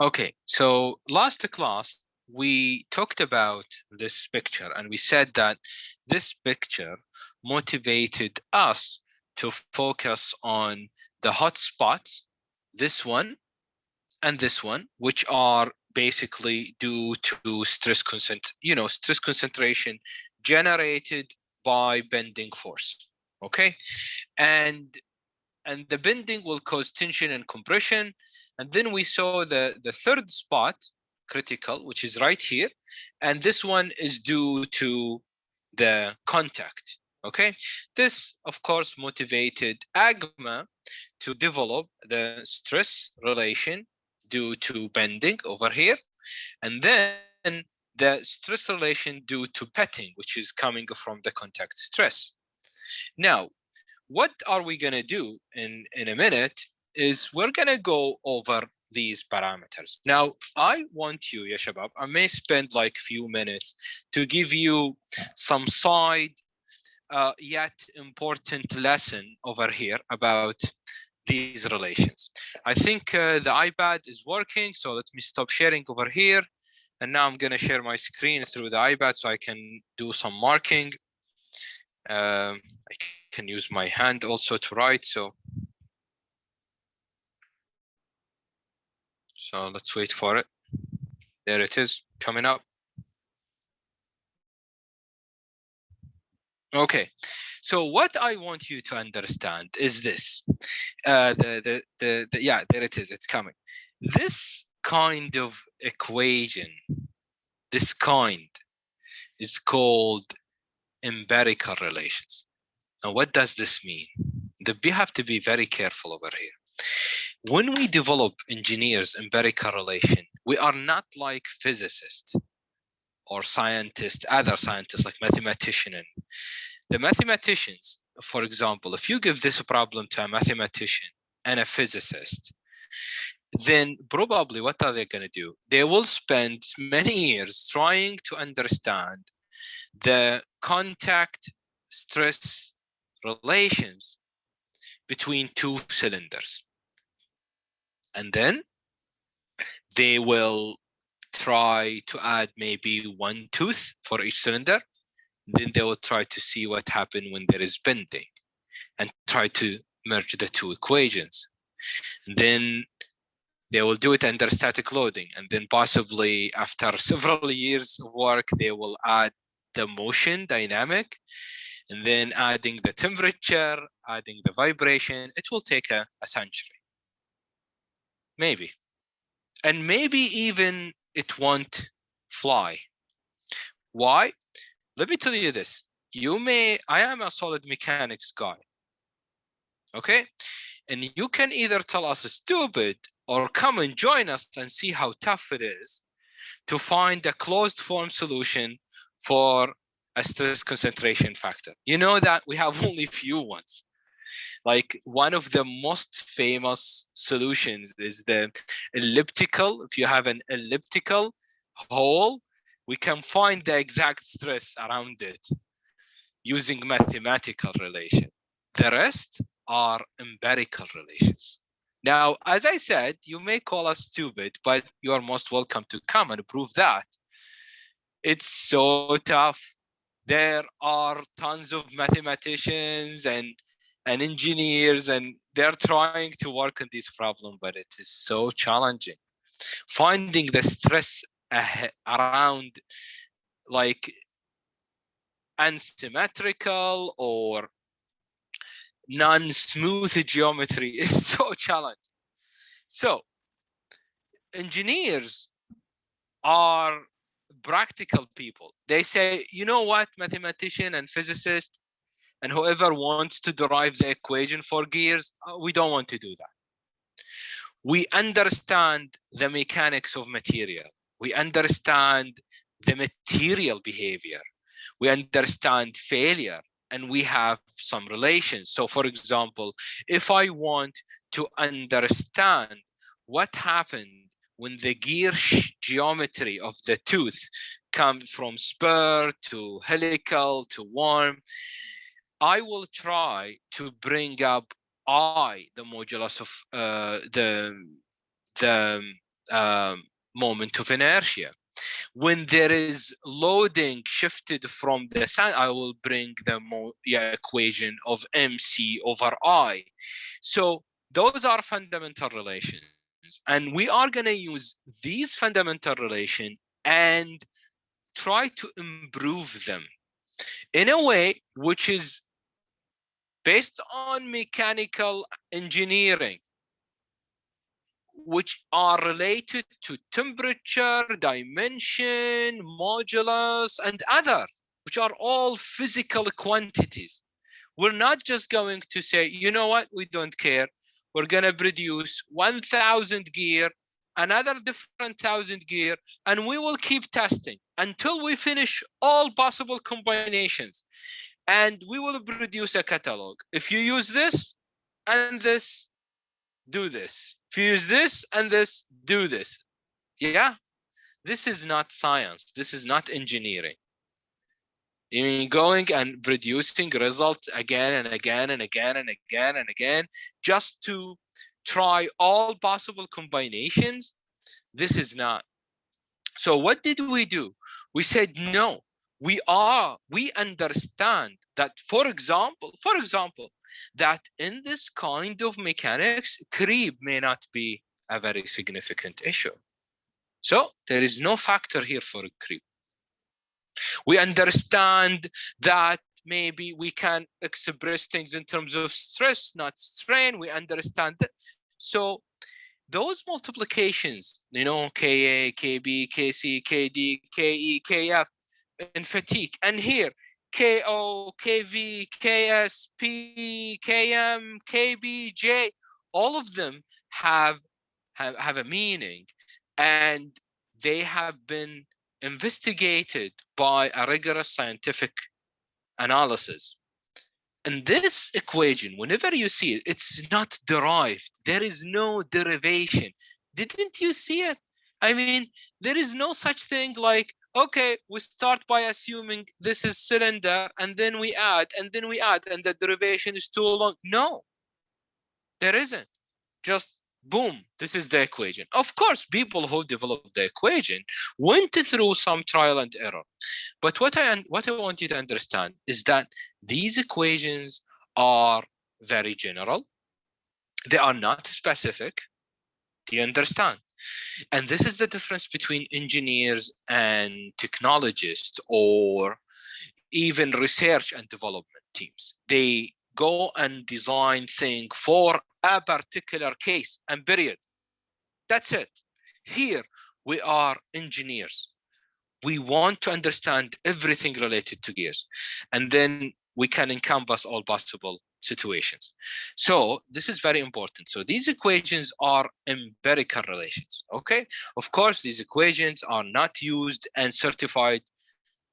Okay, so last class we talked about this picture and we said that this picture motivated us to focus on the hot spots, this one and this one, which are basically due to stress concentration generated by bending force. Okay, and the bending will cause tension and compression. And then we saw the third spot, critical, which is right here. And this one is due to the contact. Okay, this of course motivated AGMA to develop the stress relation due to bending over here, and then the stress relation due to petting, which is coming from the contact stress. Now, what are we going to do in a minute is we're going to go over these parameters. Now, I want you, ya shabab, I may spend like few minutes to give you some side yet important lesson over here about these relations. I think the iPad is working, so let me stop sharing over here. And now I'm going to share my screen through the iPad so I can do some marking. I can use my hand also to write. So let's wait for it. There it is coming up. Okay, so what I want you to understand is this. Yeah, there it is. It's coming. This kind of equation, this kind, is called empirical relations. Now, what does this mean? We have to be very careful over here. When we develop engineers empirical relation, we are not like physicists or scientists, other scientists like mathematicians. The mathematicians, for example, if you give this problem to a mathematician and a physicist, then probably what are they going to do? They will spend many years trying to understand the contact stress relations between two cylinders. And then they will try to add maybe one tooth for each cylinder. Then they will try to see what happens when there is bending and try to merge the two equations. And then they will do it under static loading. And then possibly after several years of work, they will add the motion dynamic, and then adding the temperature, adding the vibration. It will take a century. Maybe. And maybe even it won't fly. Why? Let me tell you this. I am a solid mechanics guy. Okay? And you can either tell us stupid or come and join us and see how tough it is to find a closed form solution for a stress concentration factor. You know that we have only few ones. Like one of the most famous solutions is the elliptical. If you have an elliptical hole, we can find the exact stress around it using mathematical relation. The rest are empirical relations. Now, as I said, you may call us stupid, but you are most welcome to come and prove that. It's so tough. There are tons of mathematicians and engineers, and they're trying to work on this problem, but it is so challenging. Finding the stress around like unsymmetrical or non-smooth geometry is so challenging. So engineers are practical people. They say, you know what, mathematician and physicist and whoever wants to derive the equation for gears, we don't want to do that. We understand the mechanics of material. We understand the material behavior. We understand failure, and we have some relations. So for example, if I want to understand what happened when the gear geometry of the tooth comes from spur to helical to worm, I will try to bring up the modulus of the moment of inertia. When there is loading shifted from the sun, I will bring the equation of mc over I. So those are fundamental relations, and we are going to use these fundamental relations and try to improve them in a way which is based on mechanical engineering, which are related to temperature, dimension, modulus, and others, which are all physical quantities. We're not just going to say, you know what, we don't care. We're going to produce 1,000 gear, another different 1,000 gear, and we will keep testing until we finish all possible combinations. And we will produce a catalog. If you use this and this, do this. If you use this and this, do this. Yeah, this is not science. This is not engineering. You mean going and producing results again and again and again and again and again just to try all possible combinations? This is not. So what did we do? We said, no, we understand that, for example, that in this kind of mechanics, creep may not be a very significant issue. So there is no factor here for creep. We understand that maybe we can express things in terms of stress, not strain. We understand that. So those multiplications, you know, Ka, Kb, Kc, Kd, Ke, Kf in fatigue, and here Ko, Kv, Ks, P, Km, Kb, J, all of them have a meaning, and they have been investigated by a rigorous scientific analysis. And this equation, whenever you see it, it's not derived. There is no derivation. Didn't you see it? I mean, there is no such thing like, okay, we start by assuming this is cylinder, and then we add, and then we add, and the derivation is too long. No, there isn't. Just boom, this is the equation. Of course, people who developed the equation went through some trial and error. But what I want you to understand is that these equations are very general. They are not specific. Do you understand? And this is the difference between engineers and technologists, or even research and development teams. They go and design things for a particular case and period. That's it. Here, we are engineers. We want to understand everything related to gears, and then we can encompass all possible situations. So this is very important. So these equations are empirical relations, okay? Of course, these equations are not used and certified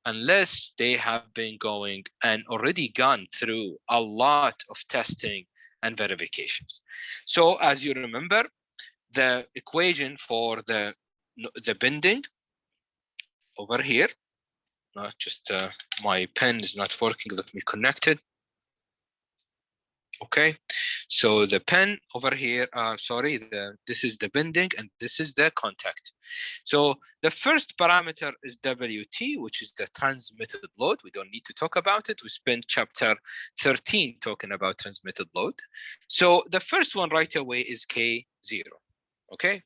unless they have been going and already gone through a lot of testing and verifications. So as you remember, the equation for the bending over here, not just my pen is not working, let me connect it. Okay, so the pen over here, this is the bending and this is the contact. So the first parameter is WT, which is the transmitted load. We don't need to talk about it. We spent chapter 13 talking about transmitted load. So the first one right away is K0, okay?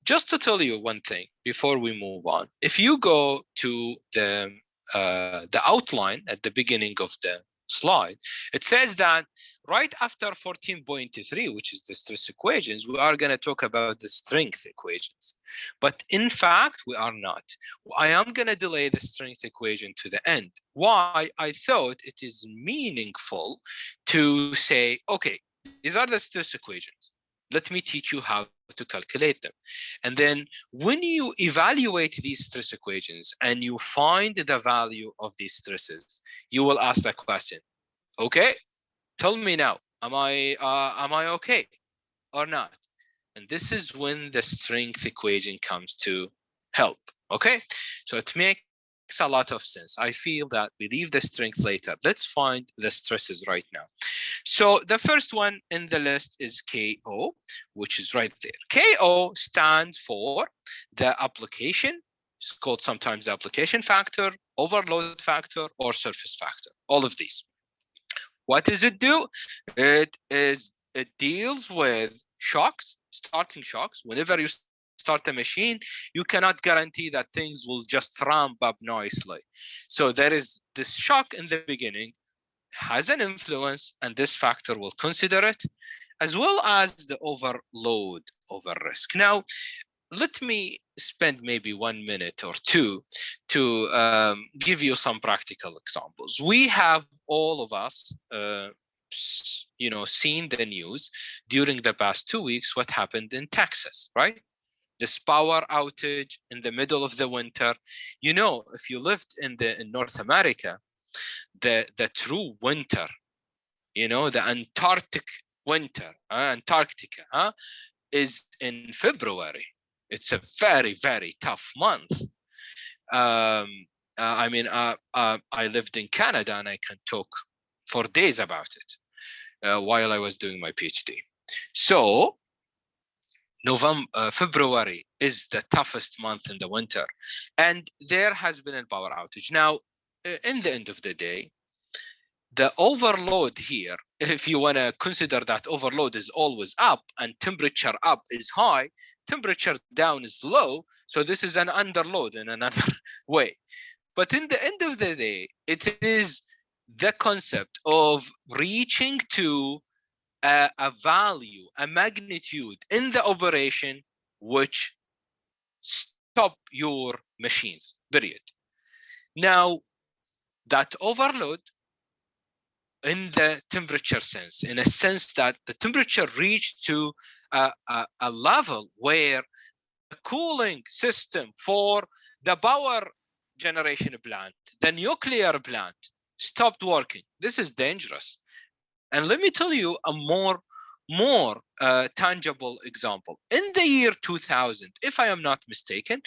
Just to tell you one thing before we move on, if you go to the outline at the beginning of the slide, it says that right after 14.3, which is the stress equations, we are going to talk about the strength equations. But in fact, we are not. I am going to delay the strength equation to the end. Why? I thought it is meaningful to say, okay, these are the stress equations. Let me teach you how to calculate them. And then when you evaluate these stress equations and you find the value of these stresses, you will ask the question, okay, tell me now, am I okay or not? And this is when the strength equation comes to help, okay? So it makes makes a lot of sense. I feel that we leave the strength later. Let's find the stresses right now. So the first one in the list is KO, which is right there. KO stands for the application. It's called sometimes the application factor, overload factor, or surface factor. All of these. What does it do? It deals with shocks, starting shocks. Whenever you start a machine, you cannot guarantee that things will just ramp up nicely. So there is this shock in the beginning, has an influence, and this factor will consider it, as well as the overload over risk. Now, let me spend maybe 1 minute or two to give you some practical examples. We have all of us, seen the news during the past 2 weeks, what happened in Texas, right? This power outage in the middle of the winter. You know, if you lived in North America, the true winter, the Antarctic winter, Antarctica, is in February. It's a very, very tough month. I lived in Canada, and I can talk for days about it while I was doing my PhD. So February is the toughest month in the winter, and there has been a power outage. Now, in the end of the day, the overload here, if you want to consider that overload is always up and temperature up is high, temperature down is low, so this is an underload in another way. But in the end of the day, it is the concept of reaching to a value, a magnitude in the operation which stop your machines, period. Now, that overload in the temperature sense, in a sense that the temperature reached to a level where the cooling system for the power generation plant, the nuclear plant, stopped working. This is dangerous. And let me tell you a more tangible example. In the year 2000, if I am not mistaken,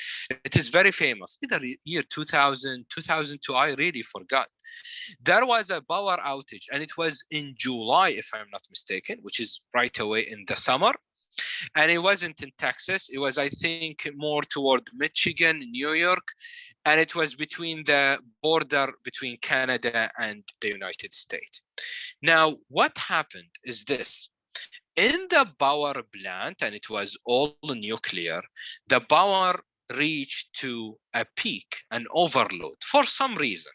it is very famous, either year 2000, 2002, I really forgot. There was a power outage, and it was in July, if I'm not mistaken, which is right away in the summer. And it wasn't in Texas. It was, I think, more toward Michigan, New York. And it was between the border between Canada and the United States. Now, what happened is this. In the power plant, and it was all nuclear, the power reached to a peak, an overload, for some reason.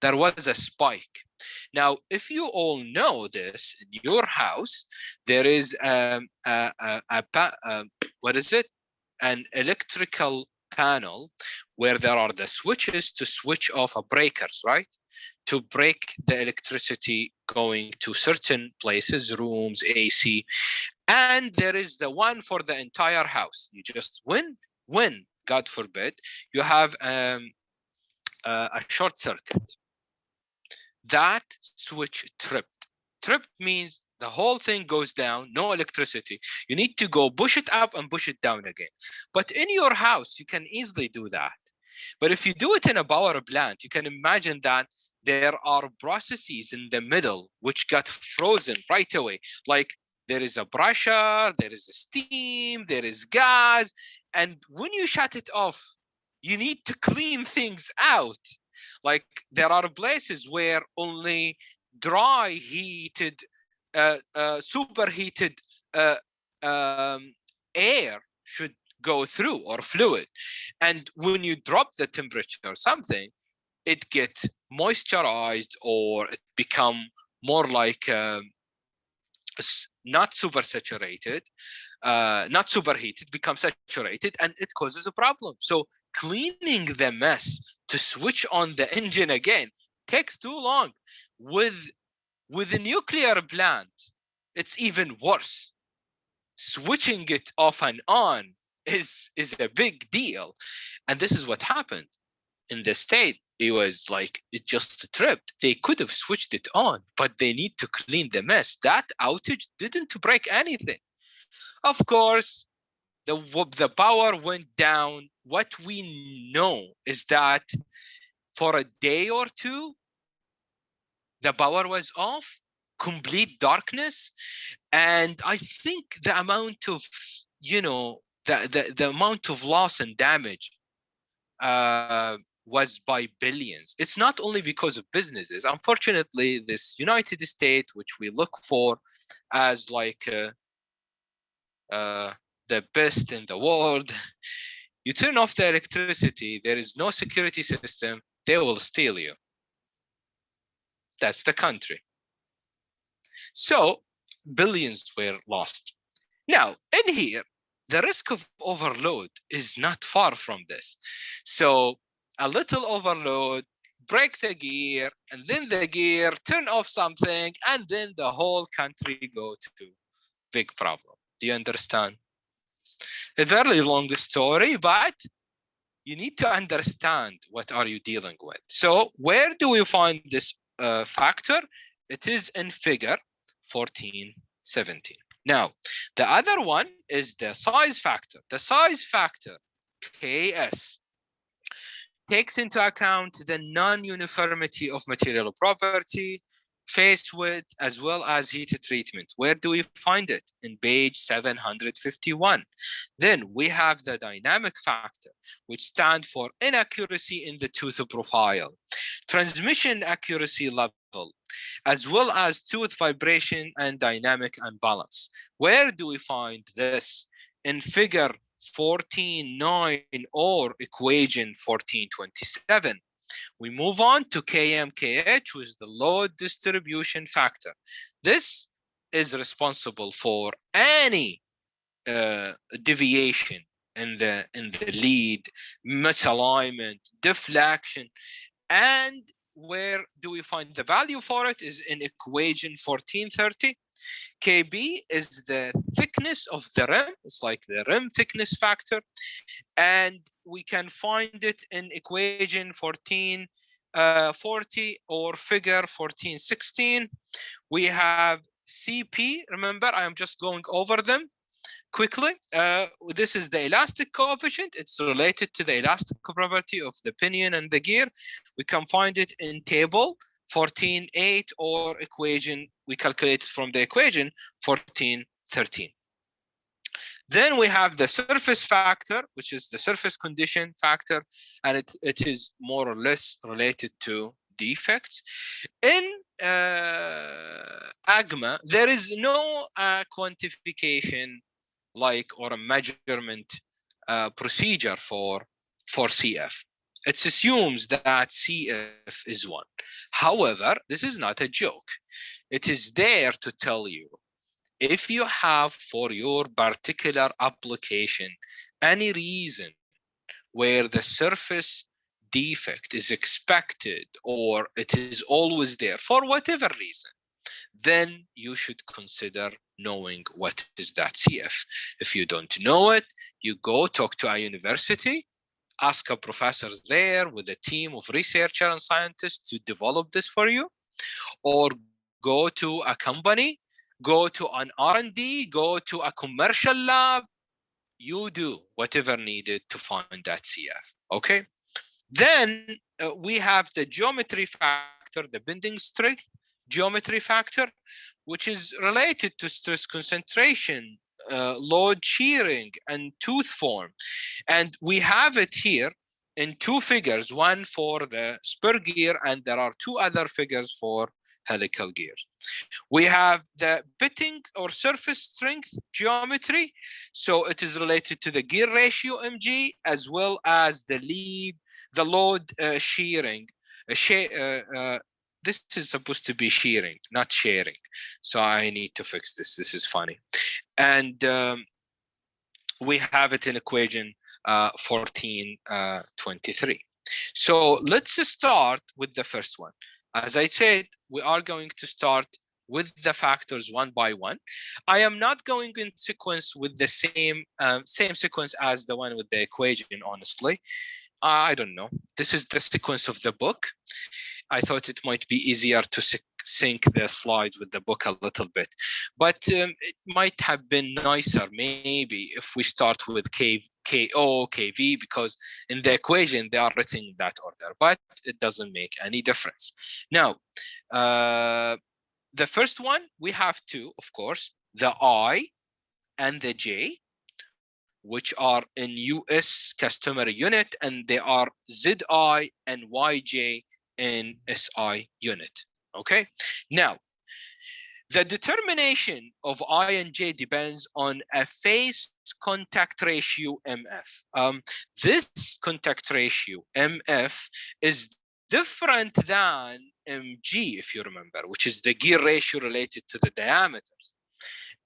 There was a spike. Now, if you all know this, in your house, there is what is it? An electrical panel where there are the switches to switch off breakers, right? To break the electricity going to certain places, rooms, AC. And there is the one for the entire house. You just, when, God forbid, you have a short circuit, that switch tripped. Tripped means the whole thing goes down, no electricity. You need to go push it up and push it down again. But in your house, you can easily do that. But if you do it in a power plant, you can imagine that there are processes in the middle which got frozen right away. Like there is a pressure, there is a steam, there is gas. And when you shut it off, you need to clean things out. Like there are places where only dry heated, superheated air should go through, or fluid. And when you drop the temperature or something, it gets moisturized, or it become more like not super saturated, not superheated, becomes saturated, and it causes a problem. So cleaning the mess to switch on the engine again takes too long. With a nuclear plant, it's even worse. Switching it off and on is a big deal. And this is what happened. In the state, it was like it just tripped. They could have switched it on, but they need to clean the mess. That outage didn't break anything. Of course, the power went down. What we know is that for a day or two, the power was off, complete darkness. And I think the amount of, the amount of loss and damage was by billions. It's not only because of businesses. Unfortunately, this United States, which we look for as like the best in the world, you turn off the electricity, there is no security system, they will steal you. That's the country. So billions were lost. Now, in here, the risk of overload is not far from this. So a little overload breaks a gear, and then the gear turn off something, and then the whole country go to big problem. Do you understand? A very long story, but you need to understand what are you dealing with. So where do we find this factor? It is in figure 1417. Now, the other one is the size factor. The size factor, KS, takes into account the non-uniformity of material property, face width, as well as heat treatment. Where do we find it? In page 751. Then we have the dynamic factor, which stands for inaccuracy in the tooth profile, transmission accuracy level, as well as tooth vibration and dynamic imbalance. Where do we find this? In figure 14.9 or equation 1427. We move on to KMKH, which is the load distribution factor. This is responsible for any deviation in the lead, misalignment, deflection, and where do we find the value for it is in equation 1430. KB is the thickness of the rim. It's like the rim thickness factor. And we can find it in equation 1440 or figure 1416. We have CP. Remember, I am just going over them quickly. This is the elastic coefficient. It's related to the elastic property of the pinion and the gear. We can find it in table 14.8 or equation, we calculate from the equation 14.13. Then we have the surface factor, which is the surface condition factor, and it is more or less related to defects. In AGMA, there is no quantification or a measurement procedure for CF. It assumes that CF is 1. However, this is not a joke. It is there to tell you if you have for your particular application any reason where the surface defect is expected or it is always there for whatever reason, then you should consider knowing what is that CF. If you don't know it, you go talk to a university, ask a professor there with a team of researchers and scientists to develop this for you, or go to a company, go to an R&D, go to a commercial lab. You do whatever needed to find that CF, okay? Then we have the geometry factor, the bending strength geometry factor, which is related to stress concentration, load shearing, and tooth form. And we have it here in 2 figures, one for the spur gear, and there are 2 other figures for helical gears. We have the pitting or surface strength geometry. So it is related to the gear ratio mg, as well as the load shearing. This is supposed to be shearing, not sharing. So I need to fix this. This is funny. And we have it in equation 1423. So let's start with the first one. As I said, we are going to start with the factors one by one. I am not going in sequence with the same sequence as the one with the equation, honestly. I don't know. This is the sequence of the book. I thought it might be easier to sync the slides with the book a little bit. But it might have been nicer maybe if we start with KO, KV, because in the equation they are written in that order, but it doesn't make any difference. Now, the first one, we have two, of course, the I and the J, which are in US customary unit, and they are ZI and YJ in SI unit. Okay, now the determination of I and J depends on a phase contact ratio MF. This contact ratio MF is different than MG, if you remember, which is the gear ratio related to the diameters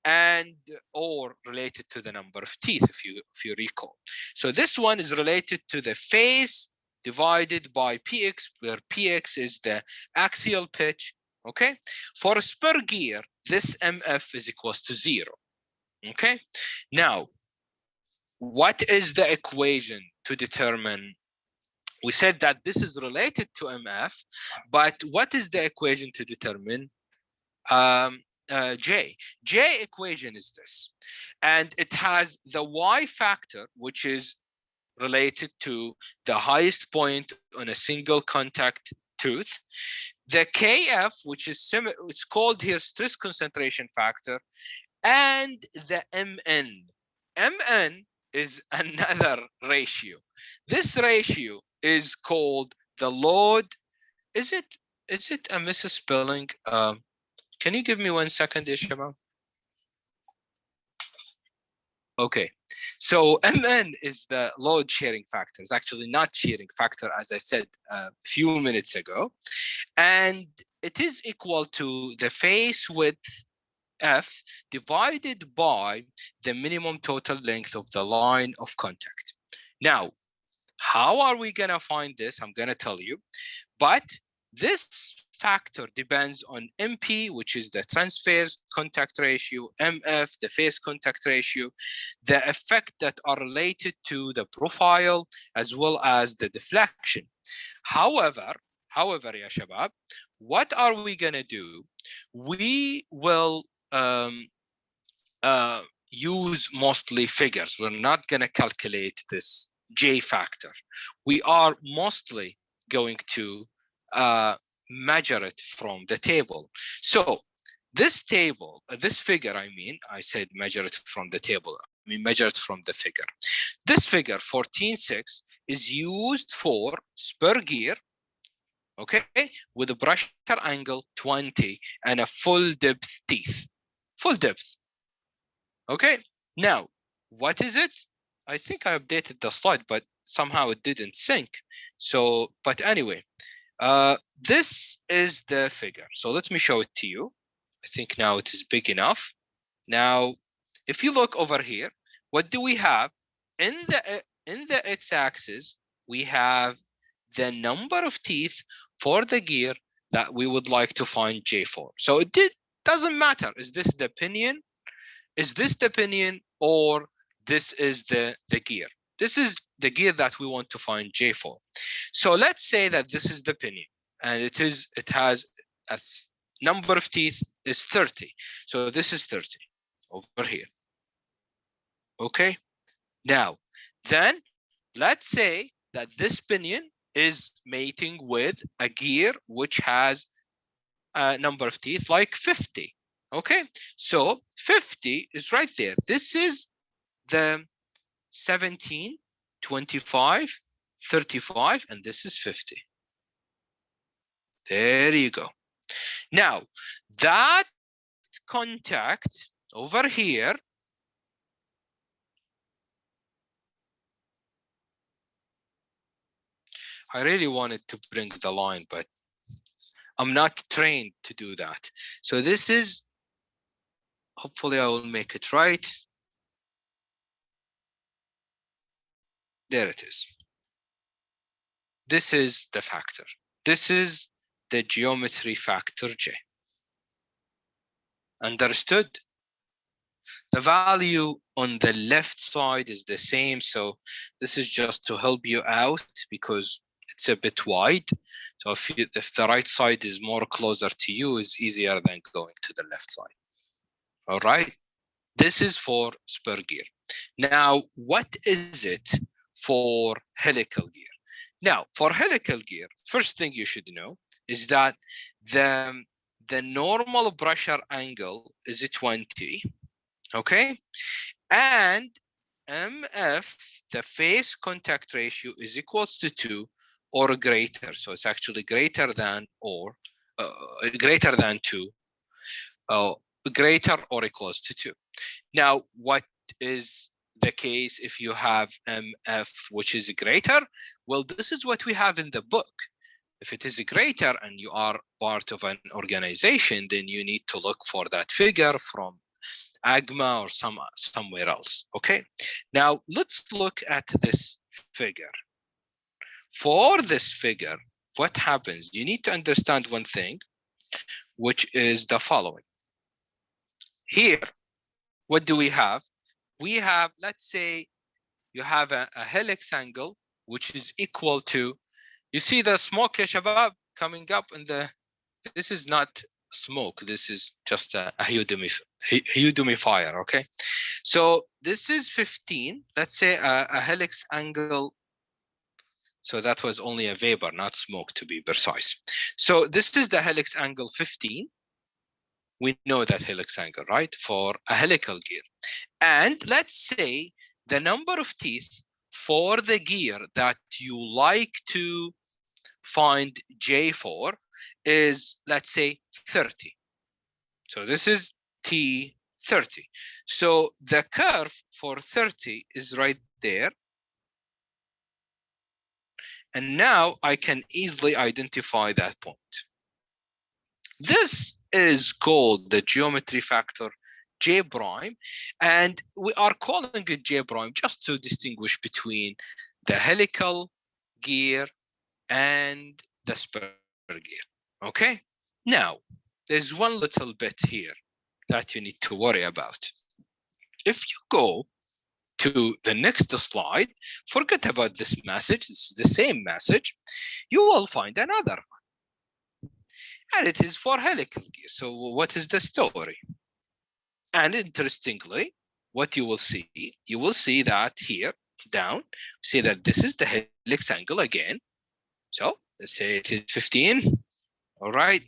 and or related to the number of teeth, if you recall. So this one is related to the phase divided by px, where px is the axial pitch. Okay, for a spur gear, this MF is equals to 0. Okay, now what is the equation to determine? We said that this is related to MF, but what is the equation to determine J? J equation is this, and it has the Y factor, which is related to the highest point on a single contact tooth, the KF, which is it's called here stress concentration factor, and the MN. MN is another ratio. This ratio is called the load. Is it a misspelling? Can you give me 1 second, Ishama? Okay, so MN is the load sharing factor. It's actually not sharing factor, as I said a few minutes ago. And it is equal to the face width F divided by the minimum total length of the line of contact. Now, how are we going to find this? I'm going to tell you. But this factor depends on MP, which is the transverse contact ratio, MF, the face contact ratio, the effect that are related to the profile, as well as the deflection. However, ya shabab, what are we going to do? We will use mostly figures. We're not going to calculate this J factor. We are mostly going to measure it from the table. So this table, this figure, I said measure it from the table. I mean, measure it from the figure. This figure, 14.6, is used for spur gear, okay, with a pressure angle 20 and a full depth teeth. Full depth. Okay, now, what is it? I think I updated the slide, but somehow it didn't sync. So, but anyway, this is the figure. So let me show it to you. I think now it is big enough. Now, if you look over here, what do we have? In the x-axis, we have the number of teeth for the gear that we would like to find J for. So it doesn't matter. Is this the pinion? Is this the pinion, or this is the gear? This is the gear that we want to find J for. So let's say that this is the pinion, and it has a number of teeth is 30. So this is 30 over here. Okay. Now, then let's say that this pinion is mating with a gear which has a number of teeth like 50. Okay, so 50 is right there. This is the 17, 25, 35, and this is 50. There you go. Now, that contact over here I really wanted to bring the line, but I'm not trained to do that. So this is, hopefully I will make it right. There it is. This is the factor. This is the geometry factor J. Understood? The value on the left side is the same. So this is just to help you out because it's a bit wide. So if the right side is more closer to you, is easier than going to the left side. All right. This is for spur gear. Now, what is it for helical gear? Now, for helical gear, first thing you should know is that the normal pressure angle is 20, okay? And MF, the phase contact ratio, is equals to 2 or greater. So it's actually greater than or greater than 2, greater or equals to 2. Now, what is the case if you have MF which is greater? Well, this is what we have in the book. If it is greater and you are part of an organization, then you need to look for that figure from AGMA or somewhere else. Okay. Now let's look at this figure. For this figure, what happens? You need to understand one thing, which is the following. Here, what do we have? We have, let's say, you have a helix angle, which is equal to, you see the smoke, ya shabab, coming up in the, this is not smoke, this is just a humidifier, okay? So this is 15, let's say a helix angle, so that was only a vapor, not smoke to be precise. So this is the helix angle 15. We know that helix angle, right, for a helical gear. And let's say the number of teeth for the gear that you like to find J for is, let's say, 30. So this is T30. So the curve for 30 is right there. And now I can easily identify that point. This is called the geometry factor J prime, and we are calling it J prime just to distinguish between the helical gear and the spur gear. Okay, now there's one little bit here that you need to worry about. If you go to the next slide, forget about this message, this is the same message, you will find another one. And it is for helical gear. So what is the story? And interestingly, what you will see that here down, see that this is the helix angle again. So let's say it is 15. All right.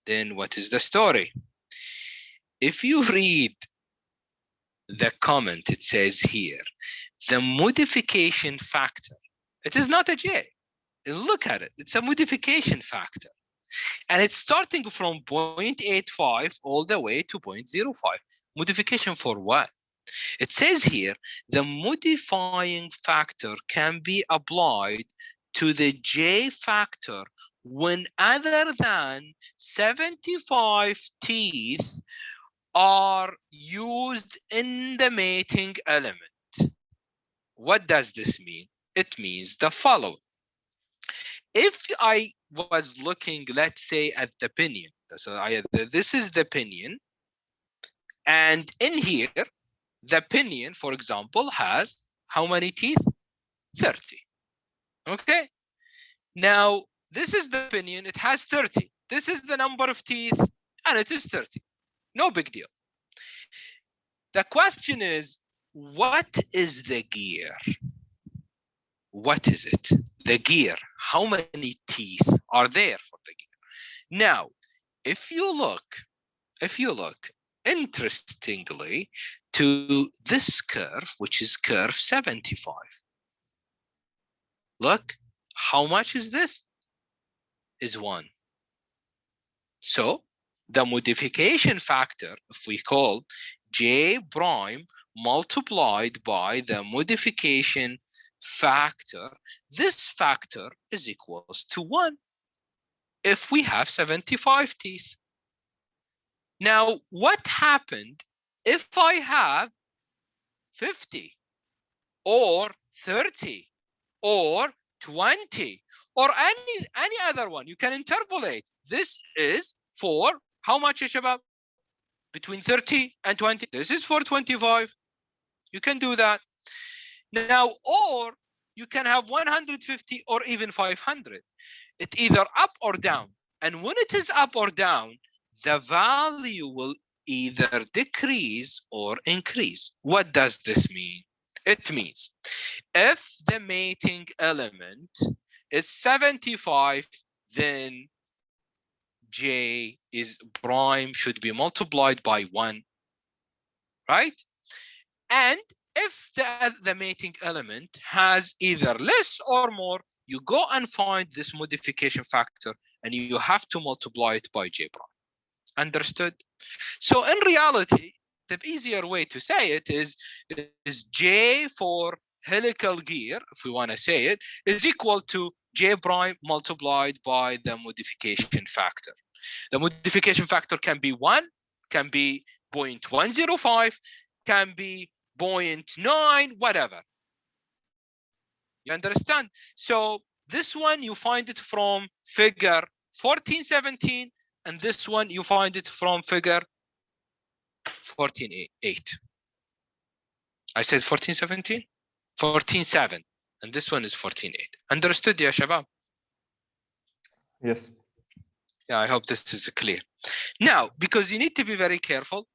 Then what is the story? If you read the comment, it says here, the modification factor, it is not a J. Look at it. It's a modification factor. And it's starting from 0.85 all the way to 0.05. Modification for what? It says here, the modifying factor can be applied to the J factor when other than 75 teeth are used in the mating element. What does this mean? It means the following. If I was looking, let's say, at the pinion, so this is the pinion, and in here, the pinion, for example, has how many teeth? 30. Okay. Now, this is the pinion, it has 30. This is the number of teeth, and it is 30. No big deal. The question is, what is the gear? What is it? The gear. How many teeth are there for the gear? Now, if you look, interestingly, to this curve, which is curve 75. Look, how much is this? Is 1. So the modification factor, if we call J prime multiplied by the modification factor, this factor is equals to 1 if we have 75 teeth. Now, what happened if I have 50 or 30 or 20 or any other one? You can interpolate. This is for how much, Shabab? Between 30 and 20. This is for 25. You can do that. Now, or you can have 150 or even 500. It's either up or down. And when it is up or down, the value will either decrease or increase. What does this mean? It means if the mating element is 75, then J is prime should be multiplied by 1, right? And if the mating element has either less or more, you go and find this modification factor and you have to multiply it by J prime. Understood? So in reality, the easier way to say it is J for helical gear, if we want to say it, is equal to J prime multiplied by the modification factor. The modification factor can be 1, can be 0.105, can be 0.9, whatever. You understand? So this one, you find it from figure 1417, and this one, you find it from figure 14.8. I said 14.17? 14.7. And this one is 14.8. Understood, ya shabab? Yes. Yeah, I hope this is clear. Now, because you need to be very careful,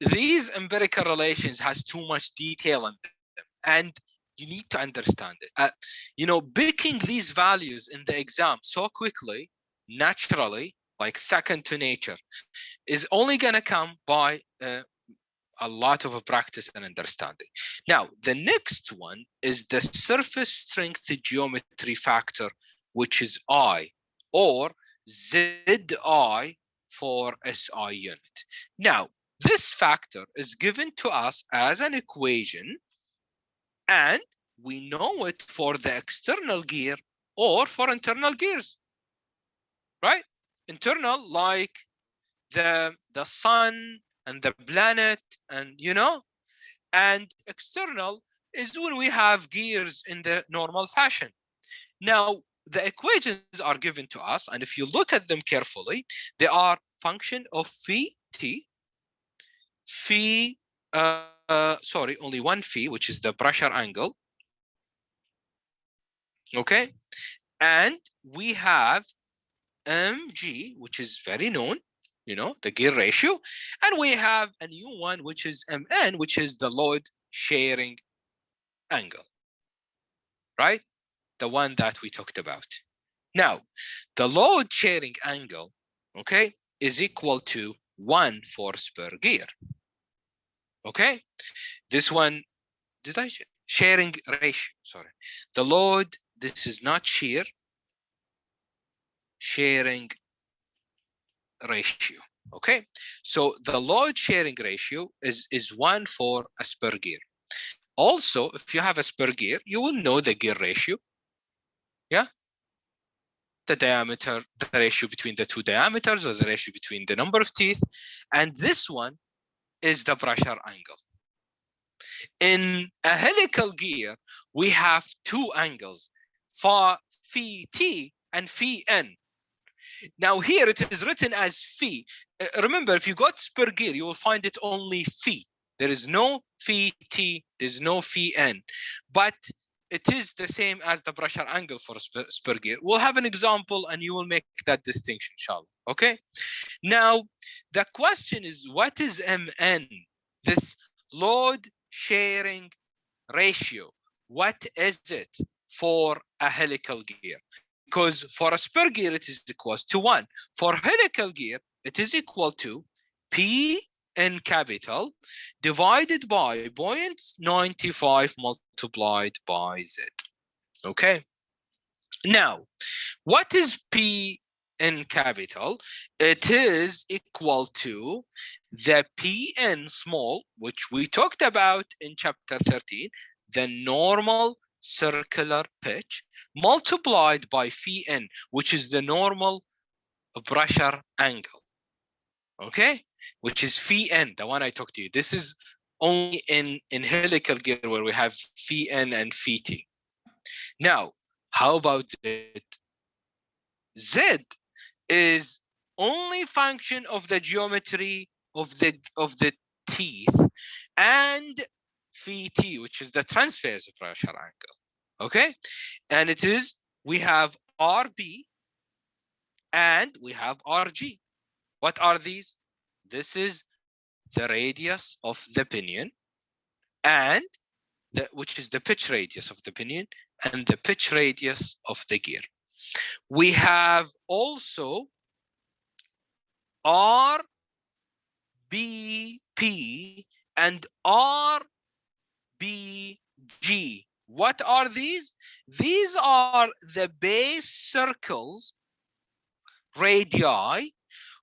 these empirical relations has too much detail in them, and you need to understand it. You know, picking these values in the exam so quickly, naturally, like second to nature, is only going to come by a lot of practice and understanding. Now, the next one is the surface strength geometry factor, which is I, or ZI for SI unit. Now, this factor is given to us as an equation, and we know it for the external gear or for internal gears, right? Internal, like the sun and the planet, and you know, and external is when we have gears in the normal fashion. Now, the equations are given to us, and if you look at them carefully, they are function of phi t, phi, sorry, only one phi, which is the pressure angle. Okay, and we have mg, which is very known, you know, the gear ratio, and we have a new one, which is mn, which is the load sharing angle, right? The one that we talked about. Now, the load sharing angle, okay, is equal to 1 force per gear. Okay, this one, did I sharing ratio? Sorry, the load. This is not shear. Sharing ratio. Okay, so the load sharing ratio is 1 for a spur gear. Also, if you have a spur gear, you will know the gear ratio. Yeah, the diameter, the ratio between the two diameters, or the ratio between the number of teeth, and this one is the pressure angle. In a helical gear, we have two angles, phi t and phi n. Now here it is written as phi. Remember, if you got spur gear, you will find it only phi. There is no phi t, there's no phi n, but it is the same as the pressure angle for spur gear. We'll have an example and you will make that distinction, inshallah. Okay. Now, the question is, what is MN? This load sharing ratio. What is it for a helical gear? Because for a spur gear, it is equals to 1. For helical gear, it is equal to P in capital divided by 0.95 multiplied by Z. Okay. Now, what is P in capital? It is equal to the Pn small, which we talked about in chapter 13, the normal circular pitch, multiplied by phi n, which is the normal pressure angle. Okay, which is phi n, the one I talked to you. This is only in helical gear where we have phi n and phi t. Now, how about it? Z is only function of the geometry of the teeth and phi t, which is the transverse pressure angle. Okay, and it is, we have RB and we have RG. What are these? This is the radius of the pinion, and which is the pitch radius of the pinion, and the pitch radius of the gear. We have also RBP and RBG. What are these? These are the base circles, radii,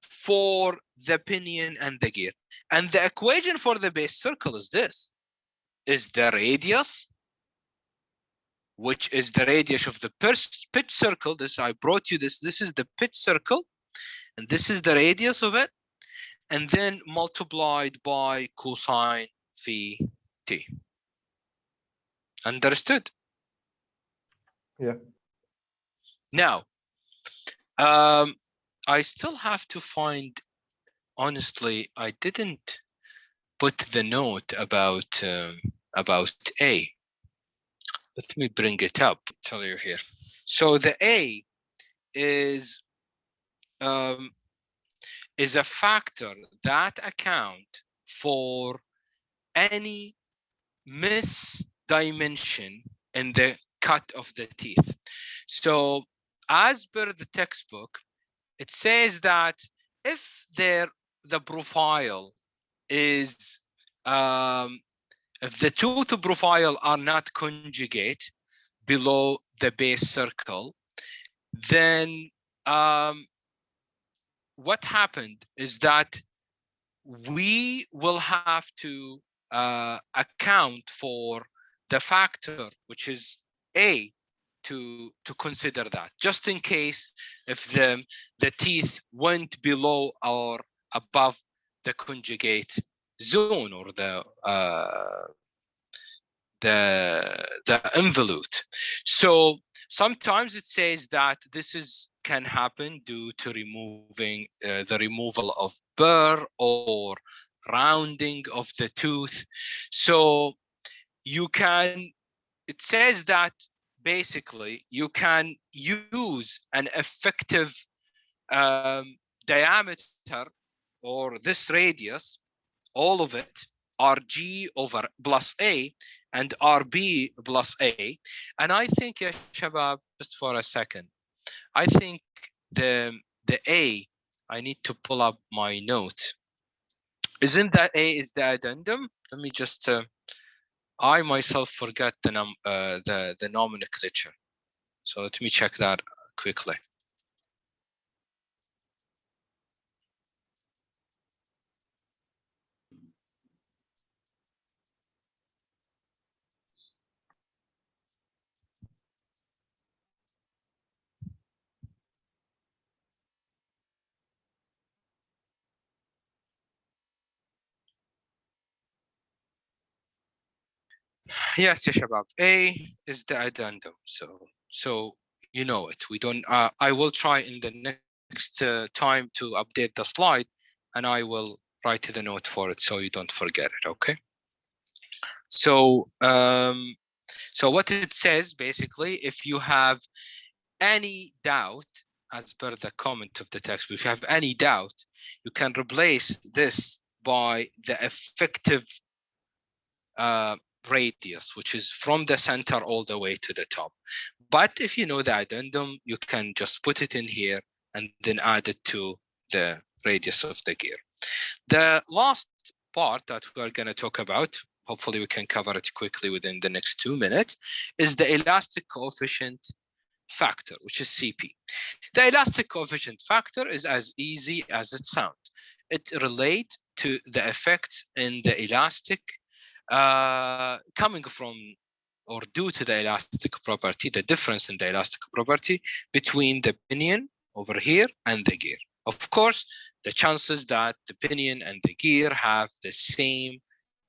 for the pinion and the gear. And the equation for the base circle is this, is the radius, which is the radius of the pitch circle. This, I brought you this. This is the pitch circle, and this is the radius of it, and then multiplied by cosine phi t. Understood? Yeah. Now, I still have to find, honestly, I didn't put the note about A. Let me bring it up, tell you here. So the A is a factor that account for any misdimension in the cut of the teeth. So as per the textbook, it says that if the profile is if the tooth profile are not conjugate below the base circle, then what happened is that we will have to account for the factor, which is A, to consider that, just in case if the teeth went below or above the conjugate zone or the involute. So sometimes it says that this can happen due to removing the removal of burr or rounding of the tooth. So you can, it says that basically you can use an effective diameter or this radius, all of it, RG over plus A and RB plus A. And I think, ya shabab, just for a second, I think the A, I need to pull up my note. Isn't that A is the addendum? Let me just, I myself forgot the nomenclature. So let me check that quickly. Yes, ya shabab. A is the addendum. So you know it. We don't. I will try in the next time to update the slide, and I will write the note for it so you don't forget it. Okay. So so what it says basically, if you have any doubt, as per the comment of the text, if you have any doubt, you can replace this by the effective radius, which is from the center all the way to the top. But if you know the addendum, you can just put it in here and then add it to the radius of the gear. The last part that we're going to talk about, hopefully we can cover it quickly within the next 2 minutes, is the elastic coefficient factor, which is CP. The elastic coefficient factor is as easy as it sounds. It relates to the effects in the elastic coming from or due to the elastic property, the difference in the elastic property between the pinion over here and the gear. Of course, the chances that the pinion and the gear have the same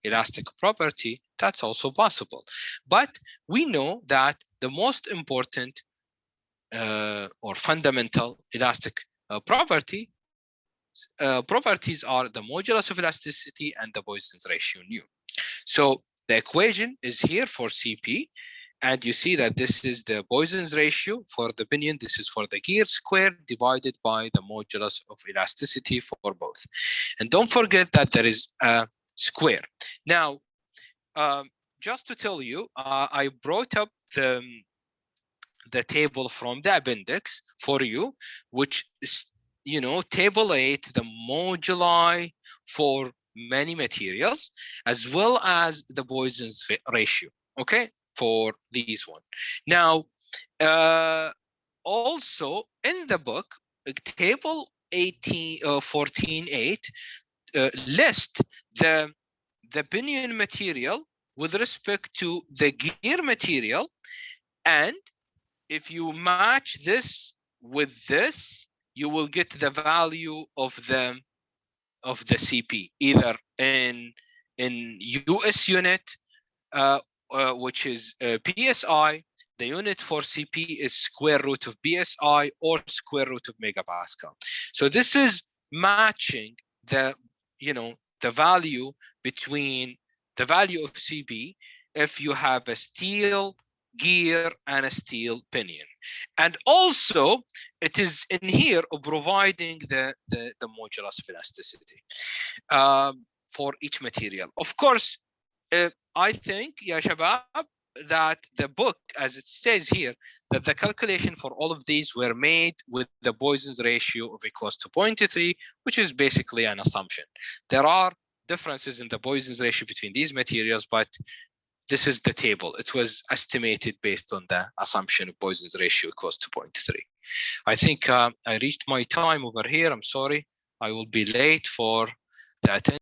elastic property, that's also possible. But we know that the most important or fundamental elastic properties are the modulus of elasticity and the Poisson's ratio nu. So the equation is here for CP. And you see that this is the Poisson's ratio for the pinion. This is for the gear squared divided by the modulus of elasticity for both. And don't forget that there is a square. Now, just to tell you, I brought up the table from the appendix for you, which is, table 8, the moduli for many materials, as well as the Poisson's ratio, okay, for these one. Now, also in the book, table 14.8 list the pinion material with respect to the gear material, and if you match this with this, you will get the value of the CP, either in US unit, which is PSI. The unit for CP is square root of PSI or square root of megapascal. So this is matching the value between the value of CP if you have a steel gear and a steel pinion. And also it is in here providing the modulus of elasticity for each material. Of course, I think, ya shabab, that the book, as it says here, that the calculation for all of these were made with the Poisson's ratio of equals to 0.3, which is basically an assumption. There are differences in the Poisson's ratio between these materials, but this is the table. It was estimated based on the assumption of Poisson's ratio equals to 0.3. I think I reached my time over here. I'm sorry. I will be late for the attendance.